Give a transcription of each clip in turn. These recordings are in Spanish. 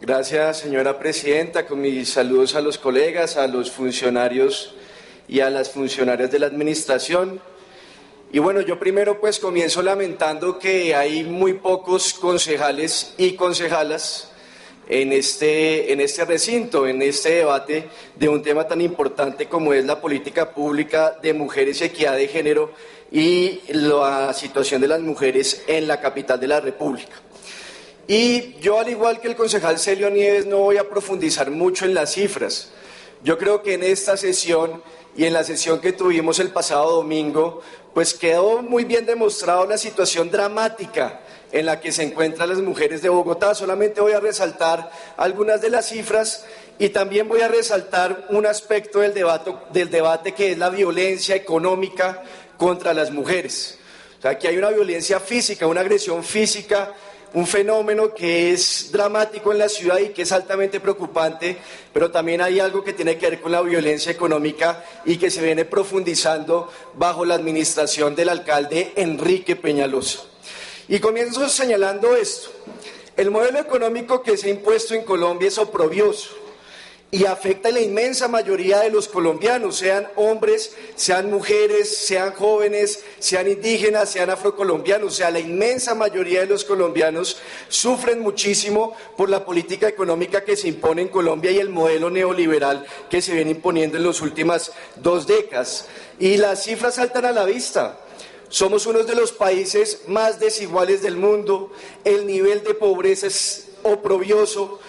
Gracias, señora presidenta. Con mis saludos a los colegas, a los funcionarios y a las funcionarias de la administración. Y bueno, yo primero pues comienzo lamentando que hay muy pocos concejales y concejalas en este recinto, en este debate de un tema tan importante como es la política pública de mujeres y equidad de género y la situación de las mujeres en la capital de la República. Y yo, al igual que el concejal Celio Nieves, no voy a profundizar mucho en las cifras. Yo creo que en esta sesión y en la sesión que tuvimos el pasado domingo, pues quedó muy bien demostrado la situación dramática en la que se encuentran las mujeres de Bogotá. Solamente voy a resaltar algunas de las cifras y también voy a resaltar un aspecto del debate que es la violencia económica contra las mujeres. O sea, que hay una violencia física, una agresión física, un fenómeno que es dramático en la ciudad y que es altamente preocupante, pero también hay algo que tiene que ver con la violencia económica y que se viene profundizando bajo la administración del alcalde Enrique Peñalosa. Y comienzo señalando esto: el modelo económico que se ha impuesto en Colombia es oprobioso y afecta a la inmensa mayoría de los colombianos, sean hombres, sean mujeres, sean jóvenes, sean indígenas, sean afrocolombianos. O sea, la inmensa mayoría de los colombianos sufren muchísimo por la política económica que se impone en Colombia y el modelo neoliberal que se viene imponiendo en las últimas 2 décadas. Y las cifras saltan a la vista. Somos uno de los países más desiguales del mundo, el nivel de pobreza es oprobioso.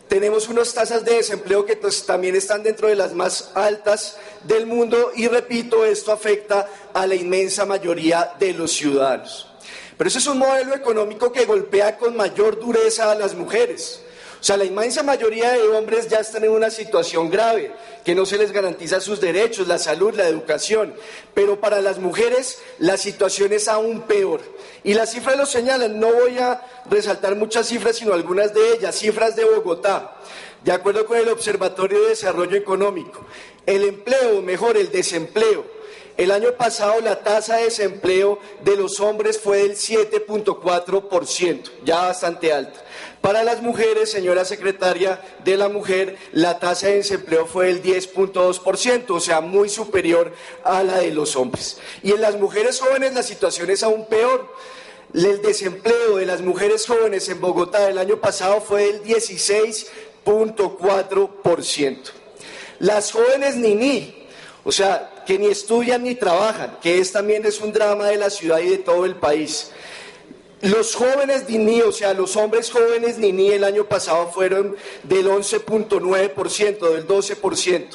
Tenemos unas tasas de desempleo que también están dentro de las más altas del mundo y, repito, esto afecta a la inmensa mayoría de los ciudadanos. Pero ese es un modelo económico que golpea con mayor dureza a las mujeres. O sea, la inmensa mayoría de hombres ya están en una situación grave, que no se les garantiza sus derechos, la salud, la educación. Pero para las mujeres la situación es aún peor. Y las cifras lo señalan. No voy a resaltar muchas cifras, sino algunas de ellas. Cifras de Bogotá. De acuerdo con el Observatorio de Desarrollo Económico, el empleo, mejor, el desempleo. El año pasado la tasa de desempleo de los hombres fue del 7.4%, ya bastante alta. Para las mujeres, señora secretaria de la Mujer, la tasa de desempleo fue del 10.2%, o sea, muy superior a la de los hombres. Y en las mujeres jóvenes la situación es aún peor. El desempleo de las mujeres jóvenes en Bogotá el año pasado fue del 16.4%. Las jóvenes niní, o sea, que ni estudian ni trabajan, que también es un drama de la ciudad y de todo el país. Los jóvenes niní, o sea, los hombres jóvenes niní el año pasado fueron del 11.9%, del 12%.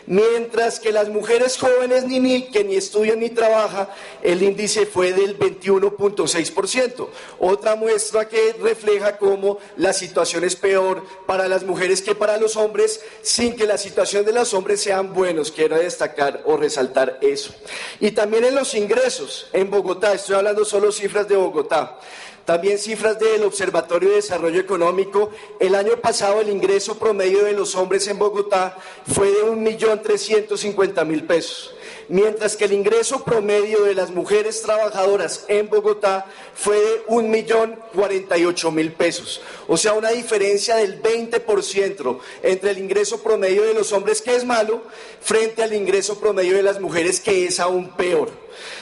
Mientras que las mujeres jóvenes niní, que ni estudian ni trabajan, el índice fue del 21.6%. Otra muestra que refleja cómo la situación es peor para las mujeres que para los hombres, sin que la situación de los hombres sean buenos. Quiero destacar o resaltar eso. Y también en los ingresos, en Bogotá, estoy hablando solo cifras de Bogotá. También cifras del Observatorio de Desarrollo Económico. El año pasado el ingreso promedio de los hombres en Bogotá fue de 1.350.000 pesos, mientras que el ingreso promedio de las mujeres trabajadoras en Bogotá fue de 1.048.000 pesos. O sea, una diferencia del 20% entre el ingreso promedio de los hombres, que es malo, frente al ingreso promedio de las mujeres, que es aún peor.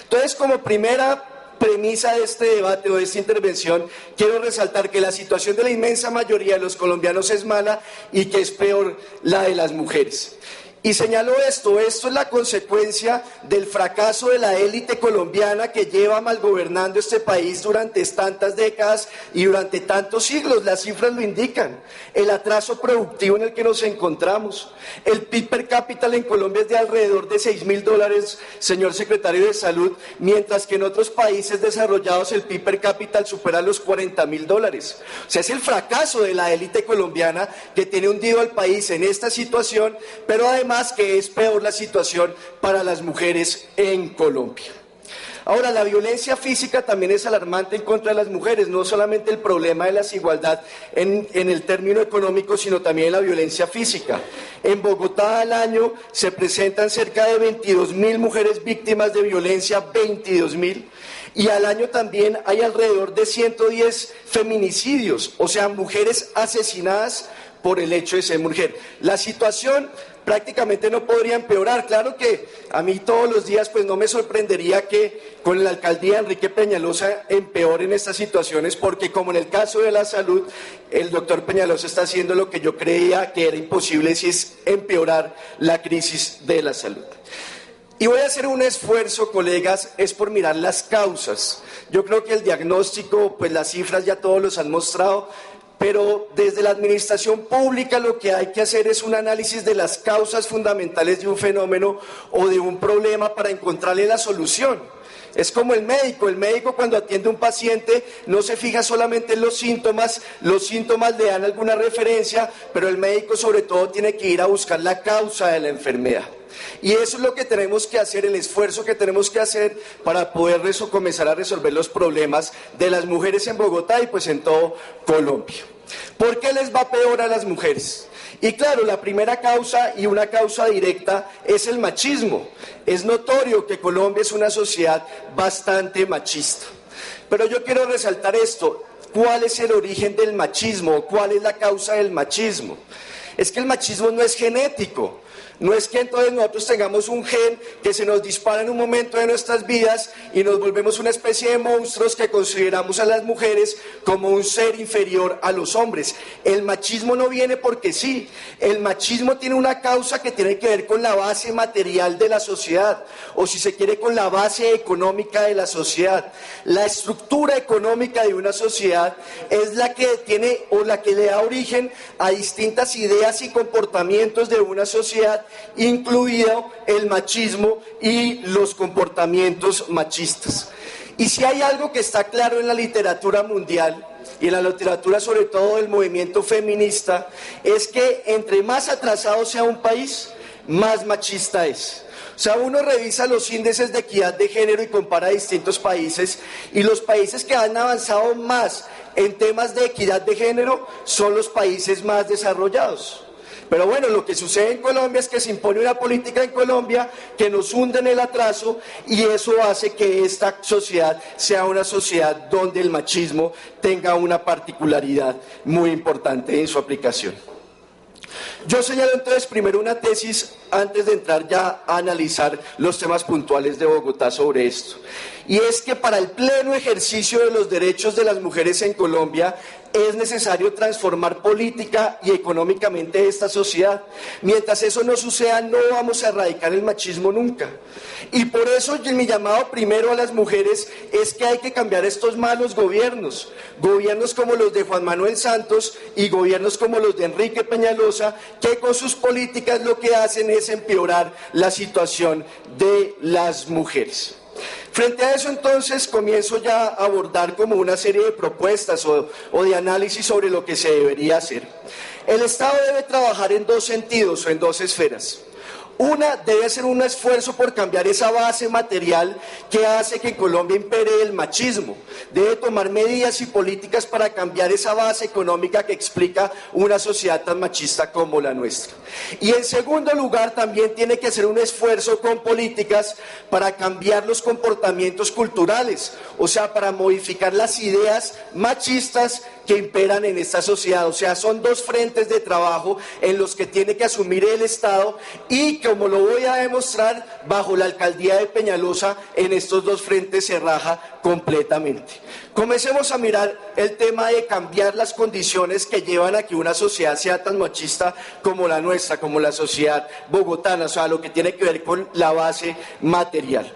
Entonces, como primera premisa de este debate o de esta intervención, quiero resaltar que la situación de la inmensa mayoría de los colombianos es mala y que es peor la de las mujeres. Y señaló esto es la consecuencia del fracaso de la élite colombiana que lleva malgobernando este país durante tantas décadas y durante tantos siglos. Las cifras lo indican. El atraso productivo en el que nos encontramos. El PIB per cápita en Colombia es de alrededor de $6.000, señor secretario de Salud, mientras que en otros países desarrollados el PIB per cápita supera los $40.000. O sea, es el fracaso de la élite colombiana que tiene hundido al país en esta situación, pero además que es peor la situación para las mujeres en Colombia. Ahora, la violencia física también es alarmante en contra de las mujeres, no solamente el problema de la desigualdad en el término económico, sino también la violencia física. En Bogotá al año se presentan cerca de 22.000 mujeres víctimas de violencia, 22.000. Y al año también hay alrededor de 110 feminicidios, o sea, mujeres asesinadas por el hecho de ser mujer. La situación prácticamente no podría empeorar. Claro que a mí todos los días pues no me sorprendería que con la alcaldía de Enrique Peñalosa empeoren estas situaciones, porque como en el caso de la salud, el doctor Peñalosa está haciendo lo que yo creía que era imposible, si es empeorar la crisis de la salud. Y voy a hacer un esfuerzo, colegas, es por mirar las causas. Yo creo que el diagnóstico, pues las cifras ya todos los han mostrado, pero desde la administración pública lo que hay que hacer es un análisis de las causas fundamentales de un fenómeno o de un problema para encontrarle la solución. Es como el médico cuando atiende a un paciente no se fija solamente en los síntomas le dan alguna referencia, pero el médico sobre todo tiene que ir a buscar la causa de la enfermedad. Y eso es lo que tenemos que hacer, el esfuerzo que tenemos que hacer para poder comenzar a resolver los problemas de las mujeres en Bogotá y pues en todo Colombia. ¿Por qué les va peor a las mujeres? Y claro, la primera causa y una causa directa es el machismo. Es notorio que Colombia es una sociedad bastante machista. Pero yo quiero resaltar esto, ¿cuál es el origen del machismo? ¿Cuál es la causa del machismo? Es que el machismo no es genético. No es que entonces nosotros tengamos un gen que se nos dispara en un momento de nuestras vidas y nos volvemos una especie de monstruos que consideramos a las mujeres como un ser inferior a los hombres. El machismo no viene porque sí. El machismo tiene una causa que tiene que ver con la base material de la sociedad, o si se quiere con la base económica de la sociedad. La estructura económica de una sociedad es la que tiene o la que le da origen a distintas ideas y comportamientos de una sociedad, incluido el machismo y los comportamientos machistas. Y si hay algo que está claro en la literatura mundial, y en la literatura sobre todo del movimiento feminista, es que entre más atrasado sea un país, más machista es. O sea, uno revisa los índices de equidad de género y compara distintos países, y los países que han avanzado más en temas de equidad de género son los países más desarrollados. Pero bueno, lo que sucede en Colombia es que se impone una política en Colombia que nos hunde en el atraso, y eso hace que esta sociedad sea una sociedad donde el machismo tenga una particularidad muy importante en su aplicación. Yo señalo entonces primero una tesis antes de entrar ya a analizar los temas puntuales de Bogotá sobre esto. Y es que para el pleno ejercicio de los derechos de las mujeres en Colombia es necesario transformar política y económicamente esta sociedad. Mientras eso no suceda, no vamos a erradicar el machismo nunca. Y por eso mi llamado primero a las mujeres es que hay que cambiar estos malos gobiernos. Gobiernos como los de Juan Manuel Santos y gobiernos como los de Enrique Peñalosa, que con sus políticas lo que hacen es empeorar la situación de las mujeres. Frente a eso, entonces, comienzo ya a abordar como una serie de propuestas o de análisis sobre lo que se debería hacer. El Estado debe trabajar en dos sentidos o en dos esferas. Una, debe hacer un esfuerzo por cambiar esa base material que hace que en Colombia impere el machismo. Debe tomar medidas y políticas para cambiar esa base económica que explica una sociedad tan machista como la nuestra. Y en segundo lugar, también tiene que hacer un esfuerzo con políticas para cambiar los comportamientos culturales, o sea, para modificar las ideas machistas que imperan en esta sociedad. O sea, son dos frentes de trabajo en los que tiene que asumir el Estado, y como lo voy a demostrar, bajo la alcaldía de Peñalosa, en estos dos frentes se raja completamente. Comencemos a mirar el tema de cambiar las condiciones que llevan a que una sociedad sea tan machista como la nuestra, como la sociedad bogotana, o sea, lo que tiene que ver con la base material.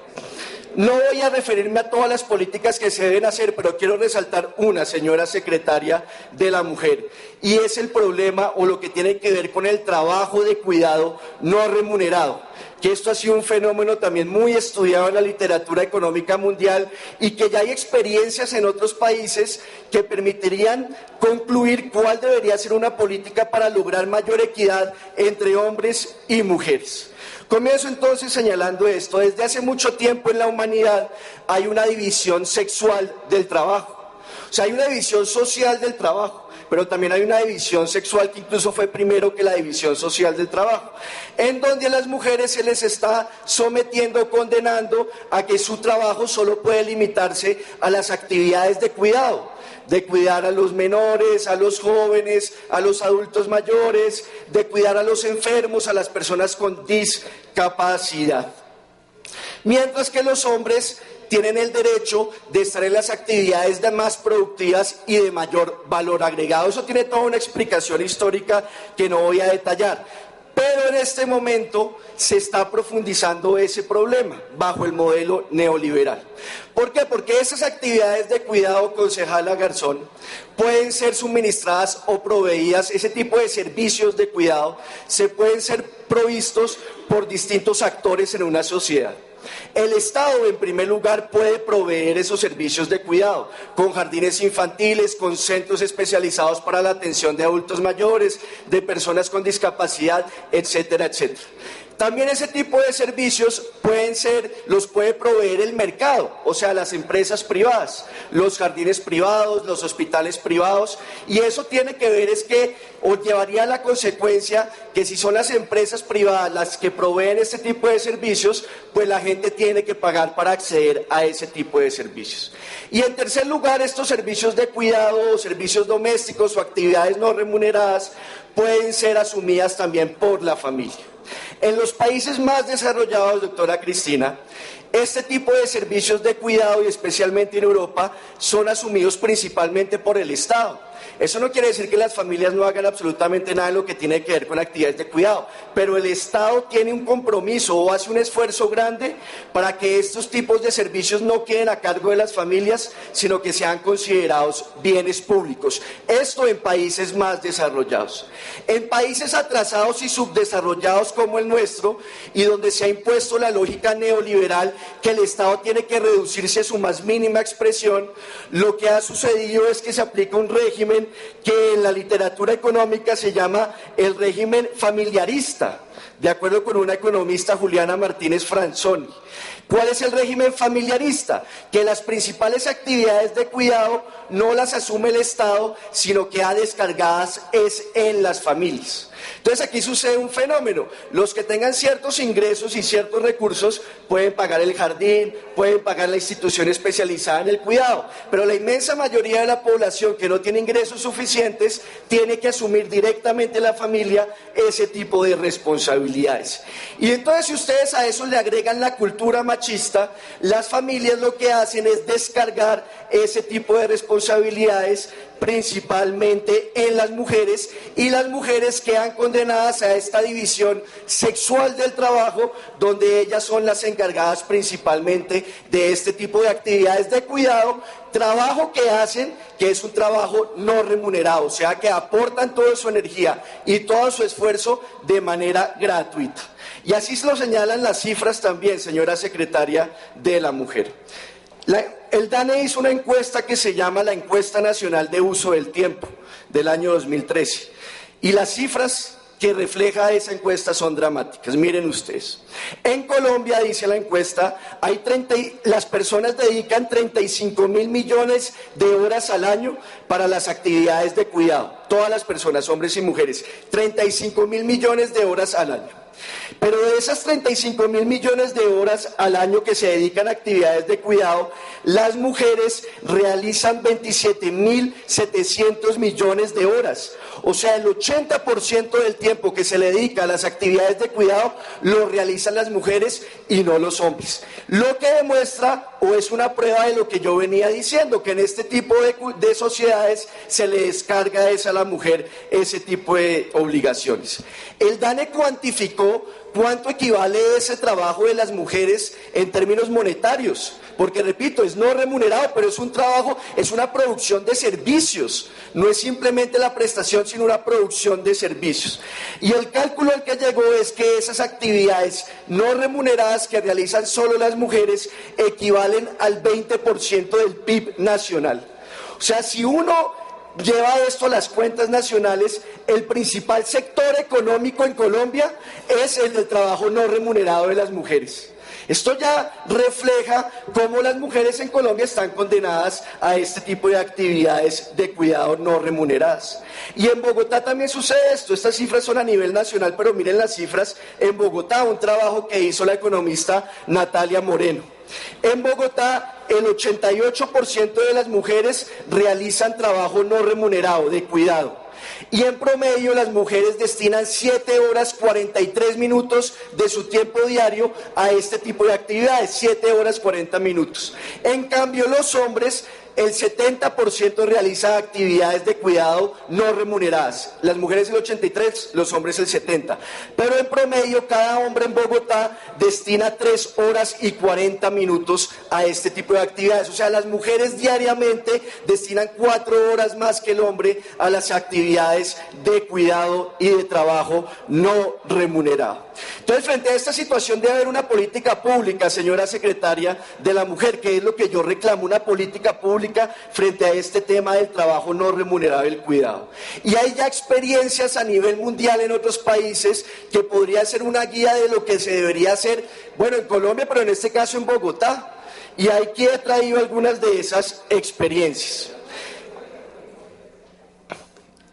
No voy a referirme a todas las políticas que se deben hacer, pero quiero resaltar una, señora secretaria de la Mujer, y es el problema o lo que tiene que ver con el trabajo de cuidado no remunerado, que esto ha sido un fenómeno también muy estudiado en la literatura económica mundial, y que ya hay experiencias en otros países que permitirían concluir cuál debería ser una política para lograr mayor equidad entre hombres y mujeres. Comienzo entonces señalando esto. Desde hace mucho tiempo en la humanidad hay una división sexual del trabajo, o sea, hay una división social del trabajo. pero también hay una división sexual que incluso fue primero que la división social del trabajo, en donde a las mujeres se les está sometiendo, condenando a que su trabajo solo puede limitarse a las actividades de cuidado, de cuidar a los menores, a los jóvenes, a los adultos mayores, de cuidar a los enfermos, a las personas con discapacidad. Mientras que los hombres tienen el derecho de estar en las actividades más productivas y de mayor valor agregado. Eso tiene toda una explicación histórica que no voy a detallar. Pero en este momento se está profundizando ese problema bajo el modelo neoliberal. ¿Por qué? Porque esas actividades de cuidado, concejala Garzón, pueden ser suministradas o proveídas, ese tipo de servicios de cuidado, se pueden ser provistos por distintos actores en una sociedad. El Estado, en primer lugar, puede proveer esos servicios de cuidado, con jardines infantiles, con centros especializados para la atención de adultos mayores, de personas con discapacidad, etcétera, etcétera. También ese tipo de servicios los puede proveer el mercado, o sea, las empresas privadas, los jardines privados, los hospitales privados, y eso tiene que ver o llevaría a la consecuencia que si son las empresas privadas las que proveen este tipo de servicios, pues la gente tiene que pagar para acceder a ese tipo de servicios. Y en tercer lugar, estos servicios de cuidado, servicios domésticos o actividades no remuneradas pueden ser asumidas también por la familia. En los países más desarrollados, doctora Cristina, este tipo de servicios de cuidado, y especialmente en Europa, son asumidos principalmente por el Estado. Eso no quiere decir que las familias no hagan absolutamente nada en lo que tiene que ver con actividades de cuidado, pero el Estado tiene un compromiso o hace un esfuerzo grande para que estos tipos de servicios no queden a cargo de las familias, sino que sean considerados bienes públicos. Esto en países más desarrollados. En países atrasados y subdesarrollados como el nuestro, y donde se ha impuesto la lógica neoliberal que el Estado tiene que reducirse a su más mínima expresión, lo que ha sucedido es que se aplica un régimen que en la literatura económica se llama el régimen familiarista, de acuerdo con una economista, Juliana Martínez Franzoni. ¿Cuál es el régimen familiarista? Que las principales actividades de cuidado no las asume el Estado, sino que ha descargadas es en las familias. Entonces aquí sucede un fenómeno: los que tengan ciertos ingresos y ciertos recursos pueden pagar el jardín, pueden pagar la institución especializada en el cuidado, pero la inmensa mayoría de la población que no tiene ingresos suficientes tiene que asumir directamente la familia ese tipo de responsabilidades. Y entonces, si ustedes a eso le agregan la cultura machista, las familias lo que hacen es descargar ese tipo de responsabilidades principalmente en las mujeres, y las mujeres quedan condenadas a esta división sexual del trabajo, donde ellas son las encargadas principalmente de este tipo de actividades de cuidado, trabajo que hacen, que es un trabajo no remunerado, o sea que aportan toda su energía y todo su esfuerzo de manera gratuita. Y así se lo señalan las cifras también, señora secretaria de la Mujer. El DANE hizo una encuesta que se llama la Encuesta Nacional de Uso del Tiempo del año 2013, y las cifras que refleja esa encuesta son dramáticas. Miren ustedes, en Colombia, dice la encuesta, las personas dedican 35.000 millones de horas al año para las actividades de cuidado, todas las personas, hombres y mujeres, 35.000 millones de horas al año. Pero de esas 35.000 millones de horas al año que se dedican a actividades de cuidado, las mujeres realizan 27.700 millones de horas. O sea, el 80% del tiempo que se le dedica a las actividades de cuidado lo realizan las mujeres y no los hombres. Lo que demuestra, o es una prueba de lo que yo venía diciendo, que en este tipo de sociedades se le descarga a la mujer ese tipo de obligaciones. El DANE cuantificó cuánto equivale ese trabajo de las mujeres en términos monetarios, porque repito, es no remunerado, pero es un trabajo, es una producción de servicios, no es simplemente la prestación, sino una producción de servicios. Y el cálculo al que llegó es que esas actividades no remuneradas que realizan solo las mujeres equivalen al 20% del PIB nacional. O sea, si uno lleva esto a las cuentas nacionales, el principal sector económico en Colombia es el del trabajo no remunerado de las mujeres. Esto ya refleja cómo las mujeres en Colombia están condenadas a este tipo de actividades de cuidado no remuneradas. Y en Bogotá también sucede esto. Estas cifras son a nivel nacional, pero miren las cifras en Bogotá, un trabajo que hizo la economista Natalia Moreno. En Bogotá, el 88% de las mujeres realizan trabajo no remunerado, de cuidado. Y en promedio las mujeres destinan 7 horas 43 minutos de su tiempo diario a este tipo de actividades, 7 horas 40 minutos. En cambio los hombres, el 70% realiza actividades de cuidado no remuneradas. Las mujeres el 83%, los hombres el 70%. Pero en promedio cada hombre en Bogotá destina 3 horas y 40 minutos a este tipo de actividades. O sea, las mujeres diariamente destinan 4 horas más que el hombre a las actividades de cuidado y de trabajo no remunerado. Entonces, frente a esta situación de haber una política pública, señora secretaria, de la mujer, que es lo que yo reclamo, una política pública frente a este tema del trabajo no remunerado y el cuidado. Y hay ya experiencias a nivel mundial en otros países que podría ser una guía de lo que se debería hacer, bueno, en Colombia, pero en este caso en Bogotá. Y aquí he traído algunas de esas experiencias.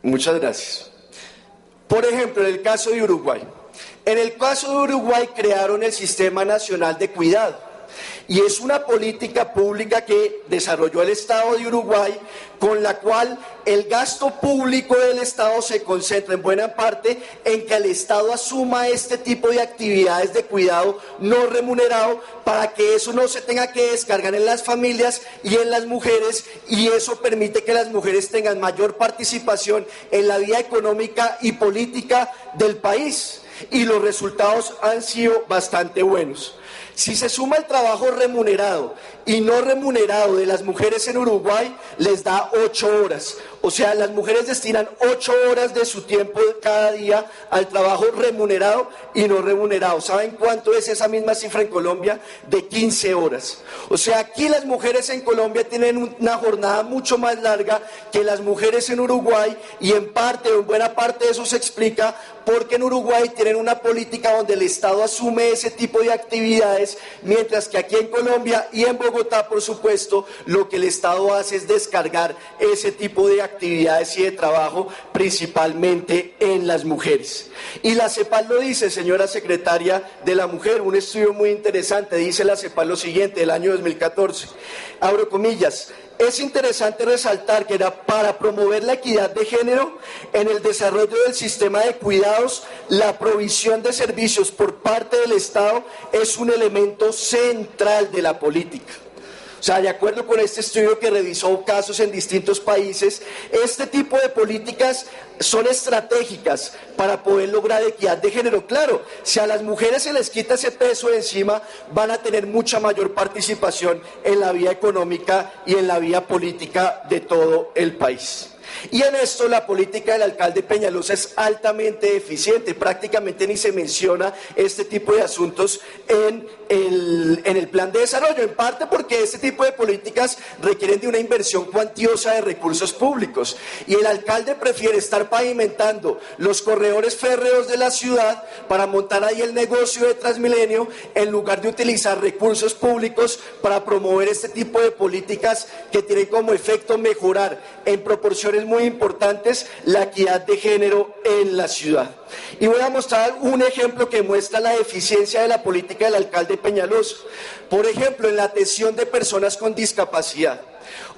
Muchas gracias. Por ejemplo, en el caso de Uruguay. En el caso de Uruguay crearon el Sistema Nacional de Cuidado. Y es una política pública que desarrolló el Estado de Uruguay, con la cual el gasto público del Estado se concentra en buena parte en que el Estado asuma este tipo de actividades de cuidado no remunerado para que eso no se tenga que descargar en las familias y en las mujeres, y eso permite que las mujeres tengan mayor participación en la vida económica y política del país. Y los resultados han sido bastante buenos. Si se suma el trabajo remunerado y no remunerado de las mujeres en Uruguay, les da 8 horas. O sea, las mujeres destinan 8 horas de su tiempo cada día al trabajo remunerado y no remunerado. ¿Saben cuánto es esa misma cifra en Colombia? De 15 horas. O sea, aquí las mujeres en Colombia tienen una jornada mucho más larga que las mujeres en Uruguay, y en parte o en buena parte eso se explica porque en Uruguay tienen una política donde el Estado asume ese tipo de actividades, mientras que aquí en Colombia y en Bogotá, por supuesto, lo que el Estado hace es descargar ese tipo de actividades y de trabajo principalmente en las mujeres. Y la CEPAL lo dice, señora secretaria de la Mujer, un estudio muy interesante, dice la CEPAL lo siguiente, del año 2014, abro comillas: es interesante resaltar que para promover la equidad de género en el desarrollo del sistema de cuidados, la provisión de servicios por parte del Estado es un elemento central de la política. O sea, de acuerdo con este estudio que revisó casos en distintos países, este tipo de políticas son estratégicas para poder lograr equidad de género. Claro, si a las mujeres se les quita ese peso de encima, van a tener mucha mayor participación en la vida económica y en la vida política de todo el país. Y en esto la política del alcalde Peñalosa es altamente eficiente, prácticamente ni se menciona este tipo de asuntos en el plan de desarrollo, en parte porque este tipo de políticas requieren de una inversión cuantiosa de recursos públicos, y el alcalde prefiere estar pavimentando los corredores férreos de la ciudad para montar ahí el negocio de Transmilenio, en lugar de utilizar recursos públicos para promover este tipo de políticas que tienen como efecto mejorar en proporciones muy importantes la equidad de género en la ciudad. Y voy a mostrar un ejemplo que muestra la eficiencia de la política del alcalde Peñalosa. Por ejemplo, en la atención de personas con discapacidad.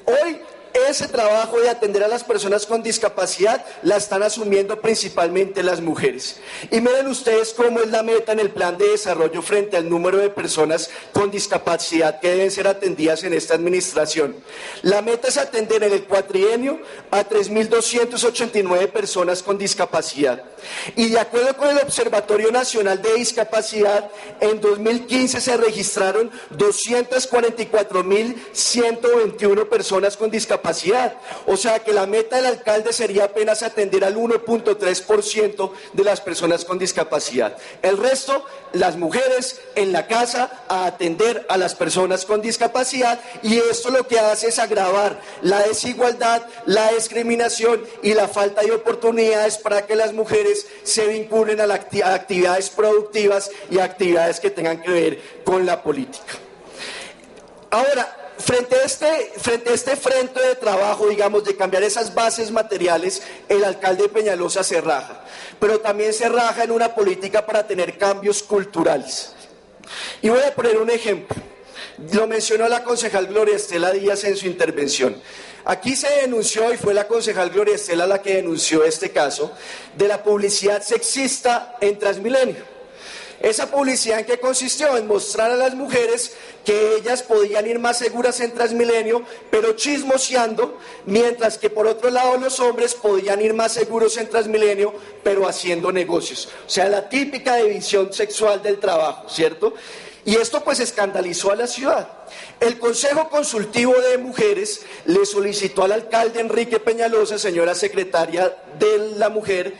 Hoy ese trabajo de atender a las personas con discapacidad la están asumiendo principalmente las mujeres. Y miren ustedes cómo es la meta en el plan de desarrollo frente al número de personas con discapacidad que deben ser atendidas en esta administración. La meta es atender en el cuatrienio a 3.289 personas con discapacidad. Y de acuerdo con el Observatorio Nacional de Discapacidad, en 2015 se registraron 244.121 personas con discapacidad discapacidad. O sea que la meta del alcalde sería apenas atender al 1.3% de las personas con discapacidad. El resto, las mujeres en la casa a atender a las personas con discapacidad, y esto lo que hace es agravar la desigualdad, la discriminación y la falta de oportunidades para que las mujeres se vinculen a actividades productivas y actividades que tengan que ver con la política. Ahora, frente a este frente de trabajo, digamos, de cambiar esas bases materiales, el alcalde de Peñalosa se raja, pero también se raja en una política para tener cambios culturales. Y voy a poner un ejemplo. Lo mencionó la concejal Gloria Estela Díaz en su intervención. Aquí se denunció, y fue la concejal Gloria Estela la que denunció este caso, de la publicidad sexista en Transmilenio. Esa publicidad, ¿en qué consistió? En mostrar a las mujeres que ellas podían ir más seguras en Transmilenio, pero chismoseando, mientras que por otro lado los hombres podían ir más seguros en Transmilenio, pero haciendo negocios. O sea, la típica división sexual del trabajo, ¿cierto? Y esto pues escandalizó a la ciudad. El Consejo Consultivo de Mujeres le solicitó al alcalde Enrique Peñalosa, señora secretaria de la Mujer,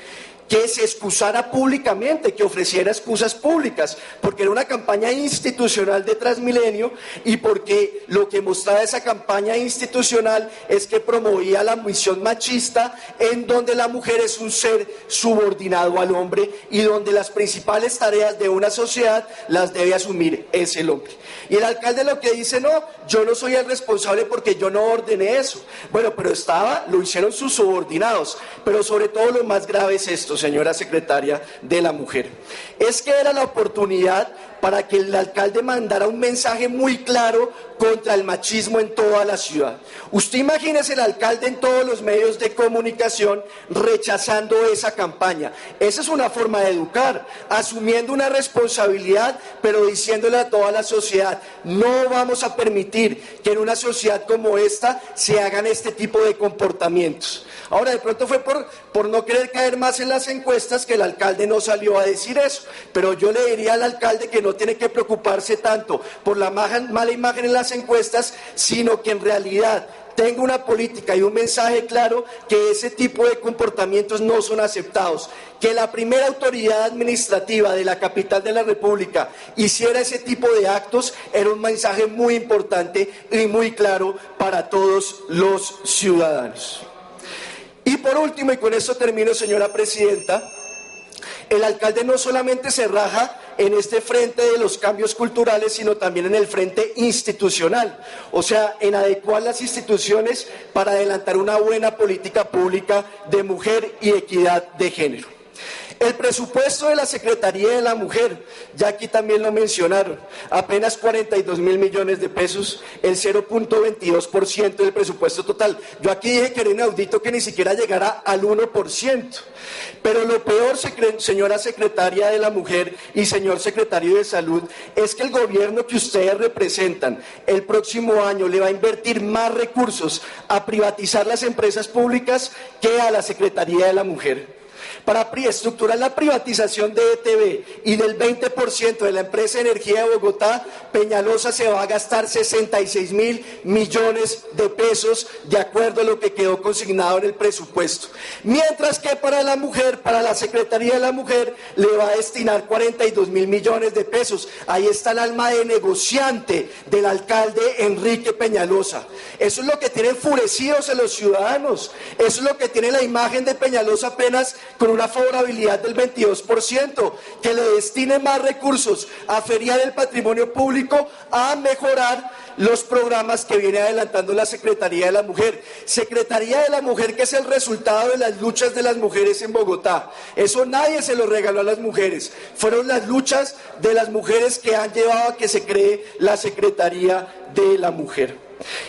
que se excusara públicamente, que ofreciera excusas públicas, porque era una campaña institucional de Transmilenio y porque lo que mostraba esa campaña institucional es que promovía la visión machista, en donde la mujer es un ser subordinado al hombre y donde las principales tareas de una sociedad las debe asumir es el hombre. Y el alcalde lo que dice, no, yo no soy el responsable porque yo no ordené eso. Bueno, pero lo hicieron sus subordinados, pero sobre todo lo más grave es esto, señora secretaria de la Mujer, es que era la oportunidad para que el alcalde mandara un mensaje muy claro contra el machismo en toda la ciudad. Usted imagínese el alcalde en todos los medios de comunicación rechazando esa campaña. Esa es una forma de educar, asumiendo una responsabilidad, pero diciéndole a toda la sociedad, no vamos a permitir que en una sociedad como esta se hagan este tipo de comportamientos. Ahora, de pronto fue por no querer caer más en las encuestas que el alcalde no salió a decir eso, pero yo le diría al alcalde que no tiene que preocuparse tanto por la mala imagen en las encuestas, sino que en realidad tenga una política y un mensaje claro que ese tipo de comportamientos no son aceptados. Que la primera autoridad administrativa de la capital de la República hiciera ese tipo de actos era un mensaje muy importante y muy claro para todos los ciudadanos. Y por último, y con esto termino, señora presidenta, el alcalde no solamente se raja en este frente de los cambios culturales, sino también en el frente institucional, o sea, en adecuar las instituciones para adelantar una buena política pública de mujer y equidad de género. El presupuesto de la Secretaría de la Mujer, ya aquí también lo mencionaron, apenas 42.000 millones de pesos, el 0.22% del presupuesto total. Yo aquí dije que era inaudito que ni siquiera llegara al 1%. Pero lo peor, señora secretaria de la Mujer y señor secretario de Salud, es que el gobierno que ustedes representan el próximo año le va a invertir más recursos a privatizar las empresas públicas que a la Secretaría de la Mujer. Para estructurar la privatización de ETB y del 20% de la empresa de energía de Bogotá, Peñalosa se va a gastar 66.000 millones de pesos, de acuerdo a lo que quedó consignado en el presupuesto. Mientras que para la Mujer, para la Secretaría de la Mujer, le va a destinar 42.000 millones de pesos. Ahí está el alma de negociante del alcalde Enrique Peñalosa. Eso es lo que tiene enfurecidos a los ciudadanos. Eso es lo que tiene la imagen de Peñalosa apenas con una favorabilidad del 22%, que le destine más recursos a feriar el patrimonio público, a mejorar los programas que viene adelantando la Secretaría de la Mujer. Secretaría de la Mujer que es el resultado de las luchas de las mujeres en Bogotá. Eso nadie se lo regaló a las mujeres. Fueron las luchas de las mujeres que han llevado a que se cree la Secretaría de la Mujer.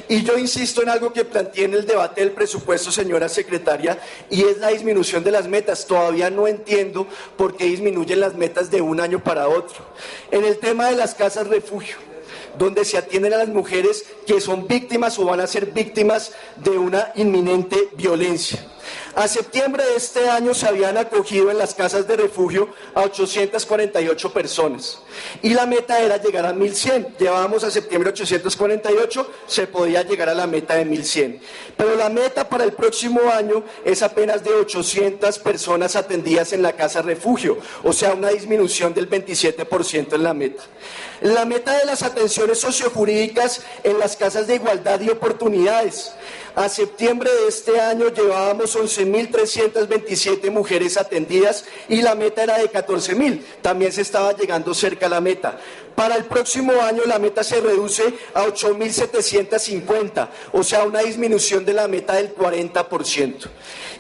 Y yo insisto en algo que planteé en el debate del presupuesto, señora secretaria, y es la disminución de las metas. Todavía no entiendo por qué disminuyen las metas de un año para otro. En el tema de las casas refugio, donde se atienden a las mujeres que son víctimas o van a ser víctimas de una inminente violencia. A septiembre de este año se habían acogido en las casas de refugio a 848 personas y la meta era llegar a 1.100. Llevábamos a septiembre 848, se podía llegar a la meta de 1.100. Pero la meta para el próximo año es apenas de 800 personas atendidas en la casa refugio, o sea, una disminución del 27% en la meta. La meta de las atenciones sociojurídicas en las casas de igualdad y oportunidades. A septiembre de este año llevábamos 11.327 mujeres atendidas y la meta era de 14.000. También se estaba llegando cerca a la meta. Para el próximo año la meta se reduce a 8.750, o sea, una disminución de la meta del 40%.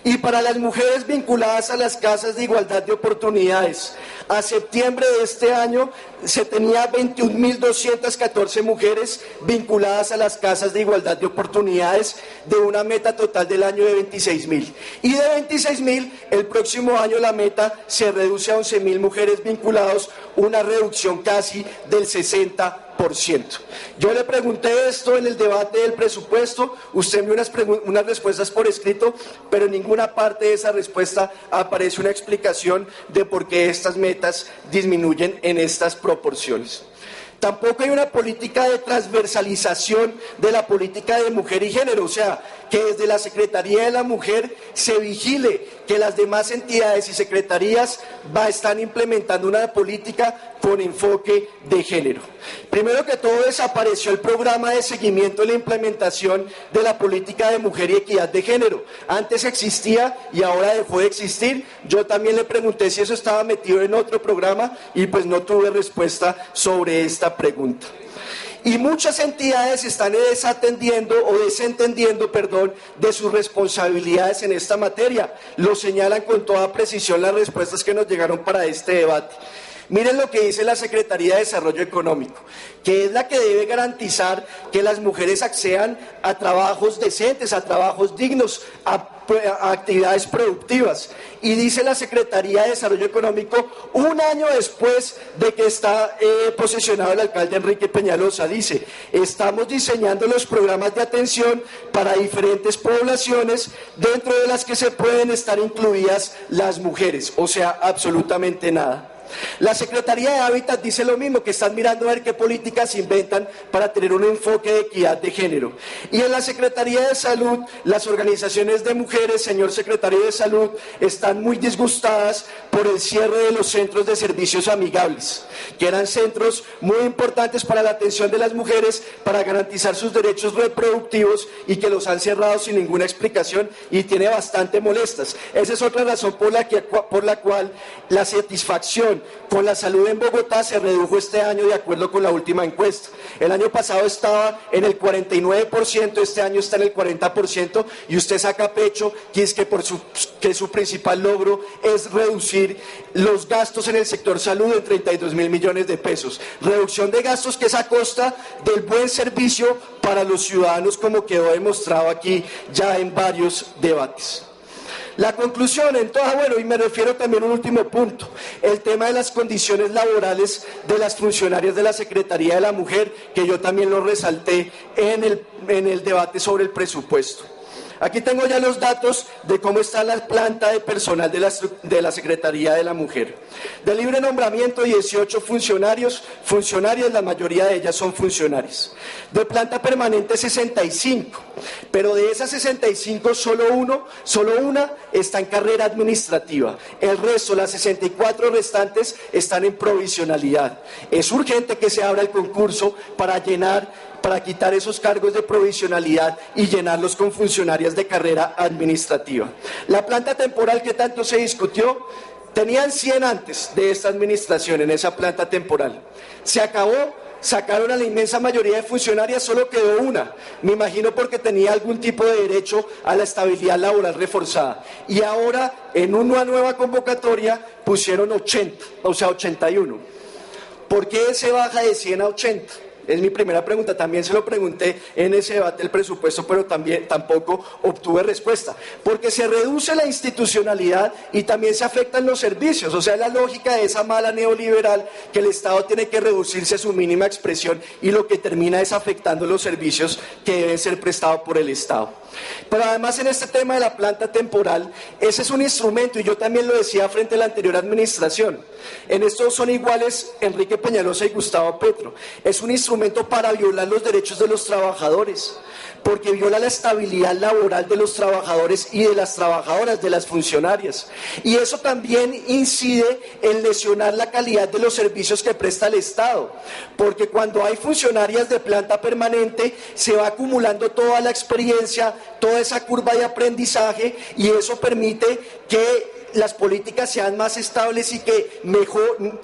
Y para las mujeres vinculadas a las casas de igualdad de oportunidades, a septiembre de este año se tenía 21.214 mujeres vinculadas a las casas de igualdad de oportunidades, de una meta total del año de 26.000. Y de 26.000, el próximo año la meta se reduce a 11.000 mujeres vinculadas, una reducción casi del 60%. Yo le pregunté esto en el debate del presupuesto, usted me dio unas respuestas por escrito, pero en ninguna parte de esa respuesta aparece una explicación de por qué estas metas disminuyen en estas proporciones. Tampoco hay una política de transversalización de la política de mujer y género, o sea, que desde la Secretaría de la Mujer se vigile que las demás entidades y secretarías están implementando una política con enfoque de género. Primero que todo, desapareció el programa de seguimiento de la implementación de la política de mujer y equidad de género. Antes existía y ahora dejó de existir. Yo también le pregunté si eso estaba metido en otro programa y pues no tuve respuesta sobre esta pregunta. Y muchas entidades están desentendiendo de sus responsabilidades en esta materia. Lo señalan con toda precisión las respuestas que nos llegaron para este debate. Miren lo que dice la Secretaría de Desarrollo Económico, que es la que debe garantizar que las mujeres accedan a trabajos decentes, a trabajos dignos, a actividades productivas. Y dice la Secretaría de Desarrollo Económico, un año después de que está posesionado el alcalde Enrique Peñalosa, dice: estamos diseñando los programas de atención para diferentes poblaciones, dentro de las que se pueden estar incluidas las mujeres, o sea, absolutamente nada. La Secretaría de Hábitat dice lo mismo, que están mirando a ver qué políticas inventan para tener un enfoque de equidad de género. Y en la Secretaría de Salud, las organizaciones de mujeres, señor Secretario de Salud, están muy disgustadas por el cierre de los centros de servicios amigables, que eran centros muy importantes para la atención de las mujeres, para garantizar sus derechos reproductivos, y que los han cerrado sin ninguna explicación y tiene bastante molestas. Esa es otra razón por la cual la satisfacción con la salud en Bogotá se redujo este año de acuerdo con la última encuesta. El año pasado estaba en el 49%, este año está en el 40%, y usted saca pecho que es que su principal logro es reducir los gastos en el sector salud en 32.000 millones de pesos. Reducción de gastos que es a costa del buen servicio para los ciudadanos, como quedó demostrado aquí ya en varios debates. La conclusión, entonces, bueno, y me refiero también a un último punto, el tema de las condiciones laborales de las funcionarias de la Secretaría de la Mujer, que yo también lo resalté en el debate sobre el presupuesto. Aquí tengo ya los datos de cómo está la planta de personal de la Secretaría de la Mujer. De libre nombramiento, 18 funcionarias, la mayoría de ellas son funcionarias. De planta permanente, 65, pero de esas 65 solo una está en carrera administrativa. El resto, las 64 restantes, están en provisionalidad. Es urgente que se abra el concurso para quitar esos cargos de provisionalidad y llenarlos con funcionarias de carrera administrativa. La planta temporal que tanto se discutió, tenían 100 antes de esta administración en esa planta temporal. Se acabó, sacaron a la inmensa mayoría de funcionarias, solo quedó una, me imagino porque tenía algún tipo de derecho a la estabilidad laboral reforzada. Y ahora, en una nueva convocatoria, pusieron 80, o sea 81. ¿Por qué se baja de 100 a 80? Es mi primera pregunta. También se lo pregunté en ese debate del presupuesto, pero tampoco obtuve respuesta. Porque se reduce la institucionalidad y también se afectan los servicios. O sea, la lógica de esa mala neoliberal que el Estado tiene que reducirse a su mínima expresión y lo que termina es afectando los servicios que deben ser prestados por el Estado. Pero además en este tema de la planta temporal, ese es un instrumento, y yo también lo decía frente a la anterior administración, en esto son iguales Enrique Peñalosa y Gustavo Petro, es un instrumento para violar los derechos de los trabajadores, porque viola la estabilidad laboral de los trabajadores y de las trabajadoras, de las funcionarias, y eso también incide en lesionar la calidad de los servicios que presta el Estado, porque cuando hay funcionarias de planta permanente se va acumulando toda la experiencia, toda esa curva de aprendizaje, y eso permite que las políticas sean más estables y que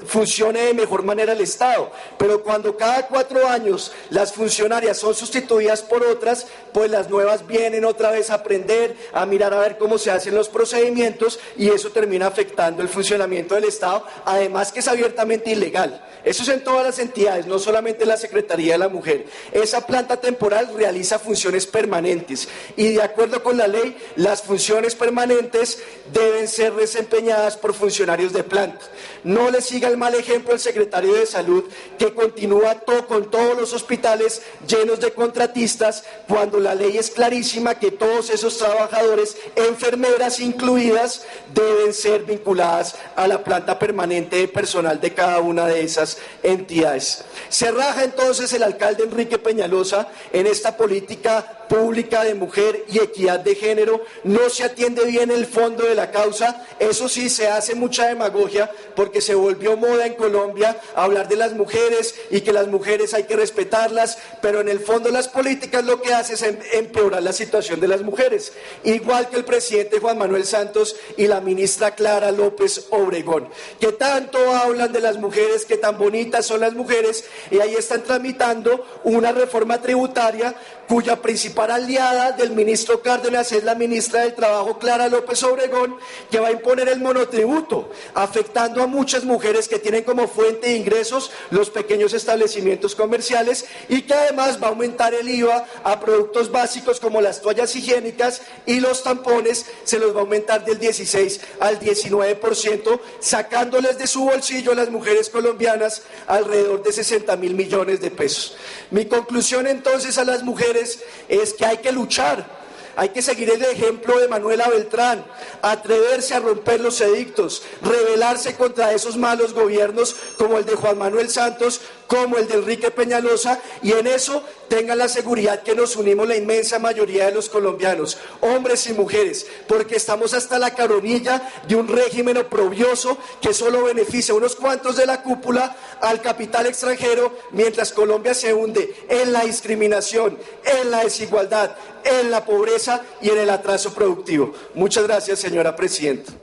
funcione de mejor manera el Estado. Pero cuando cada 4 años las funcionarias son sustituidas por otras, pues las nuevas vienen otra vez a aprender, a mirar a ver cómo se hacen los procedimientos, y eso termina afectando el funcionamiento del Estado, además que es abiertamente ilegal. Eso es en todas las entidades, no solamente en la Secretaría de la Mujer. Esa planta temporal realiza funciones permanentes y de acuerdo con la ley, las funciones permanentes deben ser desempeñadas por funcionarios de planta. No le siga el mal ejemplo al secretario de Salud, que continúa con todos los hospitales llenos de contratistas, cuando la ley es clarísima que todos esos trabajadores, enfermeras incluidas, deben ser vinculadas a la planta permanente de personal de cada una de esas entidades. Se raja entonces el alcalde Enrique Peñalosa en esta política pública de mujer y equidad de género, no se atiende bien el fondo de la causa, eso sí, se hace mucha demagogia porque se volvió moda en Colombia hablar de las mujeres y que las mujeres hay que respetarlas, pero en el fondo las políticas lo que hace es empeorar la situación de las mujeres, igual que el presidente Juan Manuel Santos y la ministra Clara López Obregón, que tanto hablan de las mujeres, que tan bonitas son las mujeres, y ahí están tramitando una reforma tributaria cuya principal aliada del ministro Cárdenas es la ministra del Trabajo, Clara López Obregón, que va a imponer el monotributo, afectando a muchas mujeres que tienen como fuente de ingresos los pequeños establecimientos comerciales, y que además va a aumentar el IVA a productos básicos como las toallas higiénicas y los tampones, se los va a aumentar del 16 al 19%, sacándoles de su bolsillo a las mujeres colombianas alrededor de 60.000 millones de pesos. Mi conclusión entonces a las mujeres es que hay que luchar. Hay que seguir el ejemplo de Manuela Beltrán, atreverse a romper los edictos, rebelarse contra esos malos gobiernos como el de Juan Manuel Santos, como el de Enrique Peñalosa, y en eso tengan la seguridad que nos unimos la inmensa mayoría de los colombianos, hombres y mujeres, porque estamos hasta la coronilla de un régimen oprobioso que solo beneficia a unos cuantos de la cúpula, al capital extranjero, mientras Colombia se hunde en la discriminación, en la desigualdad, en la pobreza y en el atraso productivo. Muchas gracias, señora presidenta.